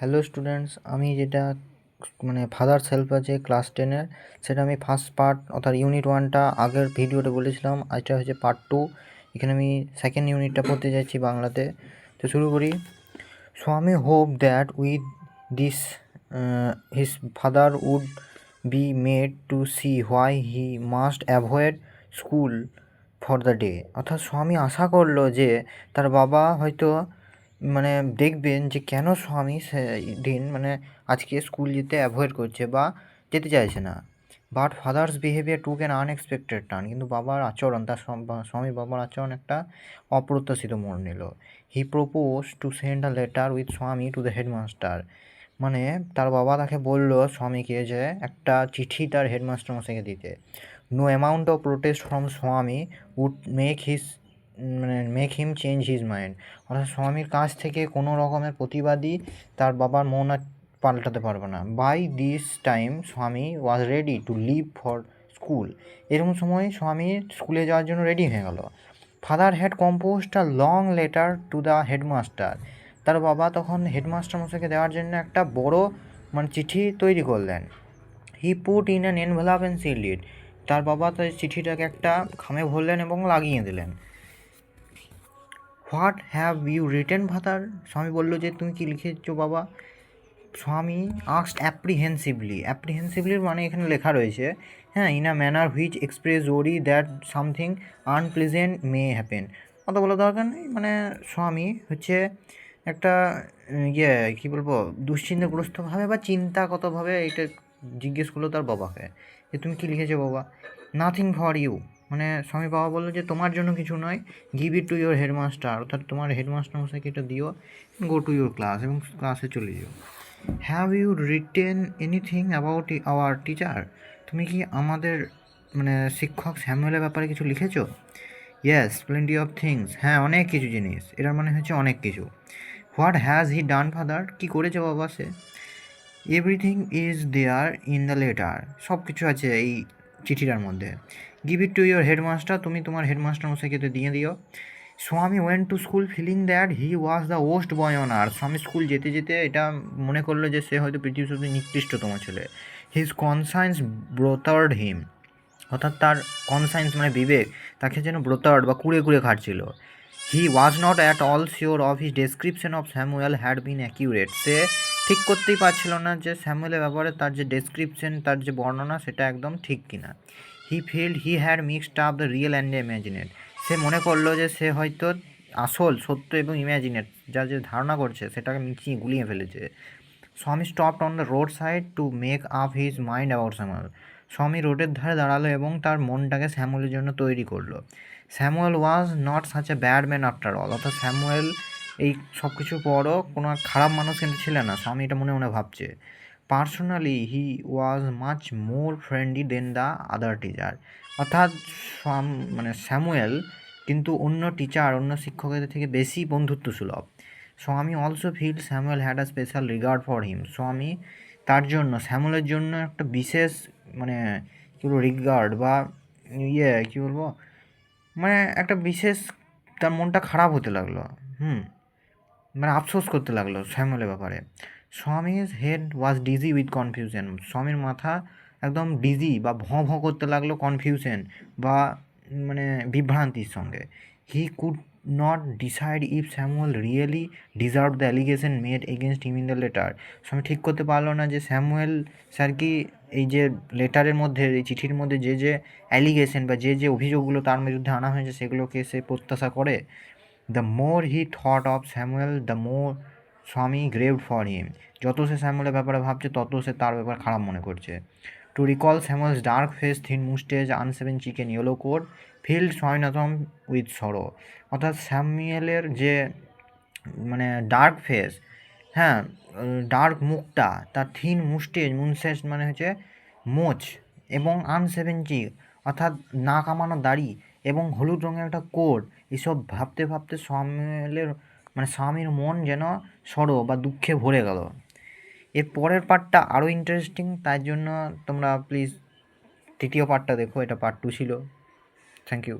Hello students, আমি যেটা father's help আছে ক্লাস 10-এর, সেটা আমি ফার্স্ট পার্ট অর্থাৎ ইউনিট 1টা আগের ভিডিওতে বলেছিলাম। এটা হচ্ছে পার্ট 2। এখানে আমি সেকেন্ড ইউনিটটা পড়তে যাচ্ছি বাংলাতে। তো শুরু করি। Swami hope that with this his father would be made to see why he must avoid school for the day. অর্থাৎ স্বামী আশা করলো যে তার বাবা হয়তো দেখবেন যে কেন স্বামী দিন আজকে স্কুল যেতে অ্যাভয়েড করছে বা যেতে চাইছে না। But father's behaviour took an unexpected turn. কিন্তু বাবার আচরণ, তার স্বামীর বাবার আচরণ একটা অপ্রত্যাশিত মোড় নিল। হি propose to send a letter with স্বামী টু দ্য হেডমাস্টার। তার বাবা তাকে বলল স্বামীকে যে একটা চিঠি তার হেডমাস্টার মশাইকে দিতে। No amount of protest from Swami would make him change his mind. অর্থাৎ স্বামীর কাছ থেকে কোনো রকমের প্রতিবাদী তার বাবার মন আর পাল্টাতে পারবে না। বাই দিস টাইম স্বামী was ready to leave for school. এরকম সময় স্বামী স্কুলে যাওয়ার জন্য রেডি হয়ে গেল। Father had composed a long letter to the headmaster. তার বাবা তখন হেডমাস্টার মশাইকে দেওয়ার জন্য একটা বড় চিঠি তৈরি করলেন। He put in an envelope and sealed it. তার বাবা তার চিঠিটাকে একটা খামে ভরলেন এবং লাগিয়ে দিলেন। What have you written father? Swami বলল যে তুমি কি লিখেছো বাবা? স্বামী আস্কড অ্যাপ্রিহেন্সিভলি এখানে লেখা রয়েছে, হ্যাঁ, in a manner which express worry that something unpleasant may happen. অত বলা দরকার নেই। স্বামী হচ্ছে একটা কী বলবো, দুশ্চিন্তাগ্রস্তভাবে বা চিন্তাগতভাবে এটা জিজ্ঞেস করলো তার বাবাকে যে তুমি কী লিখেছো বাবা? Nothing for you. স্বামী বাবা বললো যে তোমার জন্য কিছু নয়, give it to your headmaster, অর্থাৎ তোমার হেডমাস্টার মশাইকে এটা দিও, গো টু ইউর ক্লাস, এবং ক্লাসে চলে যাও। Have you written anything about our teacher? তুমি কি আমাদের শিক্ষক স্যামুয়েলের ব্যাপারে কিছু লিখেছো? Yes, plenty of things. হ্যাঁ, অনেক কিছু জিনিস। এটার হচ্ছে অনেক কিছু। What has he done father? কী করেছে বাবা সে? Everything is there in the letter. সব কিছু আছে এই চিঠিটার মধ্যে। Give it to your headmaster, তুমি তোমার হেডমাস্টার মশাইকে দিয়ে দিও। Swami went to school feeling that he was the West boy on earth. স্বামী স্কুল যেতে যেতে এটা মনে করলো যে সে হয়তো পৃথিবীর সবচেয়ে নিকৃষ্টতম ছেলে। হিজ কনসায়েন্স ব্রোথার্ড হিম। অর্থাৎ তার কনসায়েন্স বিবেক তাকে যেন ব্রোথার্ড বা কুড়ে কুড়ে খাটছিল। He was not at all sure of his description of Samuel had been accurate. সে ঠিক করতেই পারছিল না যে স্যামুয়েলের ব্যাপারে তার যে ডেসক্রিপশন, তার যে বর্ণনা, সেটা একদম ঠিক কিনা। He felt he had mixed up the real and imagined. সে মনে করলো যে সে হয়তো আসল, সত্য এবং ইম্যাজিনেট, যার যে ধারণা করছে সেটাকে মিশিয়ে গুলিয়ে ফেলেছে। স্বামী stopped on the road side to make up his mind about Samuel. স্বামী রোডের ধারে দাঁড়ালো এবং তার মনটাকে স্যামুয়েলের জন্য তৈরি করলো। Samuel was not such a bad man after all. অর্থাৎ স্যামুয়েল এই সব কিছুর পরও কোনো খারাপ মানুষ কিন্তু ছিলেন না। স্বামী এটা মনে মনে ভাবছে। Personally he was much more friendly than the other teacher. অর্থাৎ স্যামুয়েল কিন্তু অন্য টিচার, অন্য শিক্ষকদের থেকে বেশি বন্ধুত্ব সুলভ। Swami also feel Samuel had a special regard for him. Swami তার জন্য, স্যামুয়েলের জন্য একটা বিশেষ কী বলবো, রিগার্ড বা কী বলবো, একটা বিশেষ, তার মনটা খারাপ হতে লাগলো। আফসোস করতে লাগলো স্যামুয়েলের ব্যাপারে। Swami's head was dizzy with confusion. স্বামীর মাথা একদম ডিজি বা ভঁ ভঁ করতে লাগলো কনফিউশন বা বিভ্রান্তির সঙ্গে। He could not decide if Samuel really deserve the allegation made against him in the letter. স্বামী ঠিক করতে পারলো না যে স্যামুয়েল স্যার কি এই যে লেটারের মধ্যে, এই চিঠির মধ্যে যে যে অ্যালিগেশন বা যে যে অভিযোগগুলো তার বিরুদ্ধে আনা হয়েছে সেগুলোকে সে প্রত্যাশা করে। The more he thought of Samuel the more স্বামী গ্রেভড ফর হিম। যত সে স্যামুয়েলের ব্যাপারে ভাবছে তত সে তার ব্যাপারে খারাপ মনে করছে। To recall Samuel's dark face, thin moustache, unshaven chicken, yellow coat, filled Swaminathan with sorrow. অর্থাৎ স্যামুয়েলের যে ডার্ক ফেস, হ্যাঁ, ডার্ক মুখটা, তার থিন মুস্টেজ, মুনসেজ হচ্ছে মোচ, এবং আনসেভেন চিক অর্থাৎ না কামানো দাড়ি, এবং হলুদ রঙের একটা কোট, এসব ভাবতে ভাবতে স্বামীর স্বামীর মন যেন সরো বা দুঃখে ভরে গেল। এর পরের পার্টটা আরও ইন্টারেস্টিং, তাই জন্য তোমরা প্লিজ তৃতীয় পার্টটা দেখো। এটা পার্ট 2 ছিল। Thank you.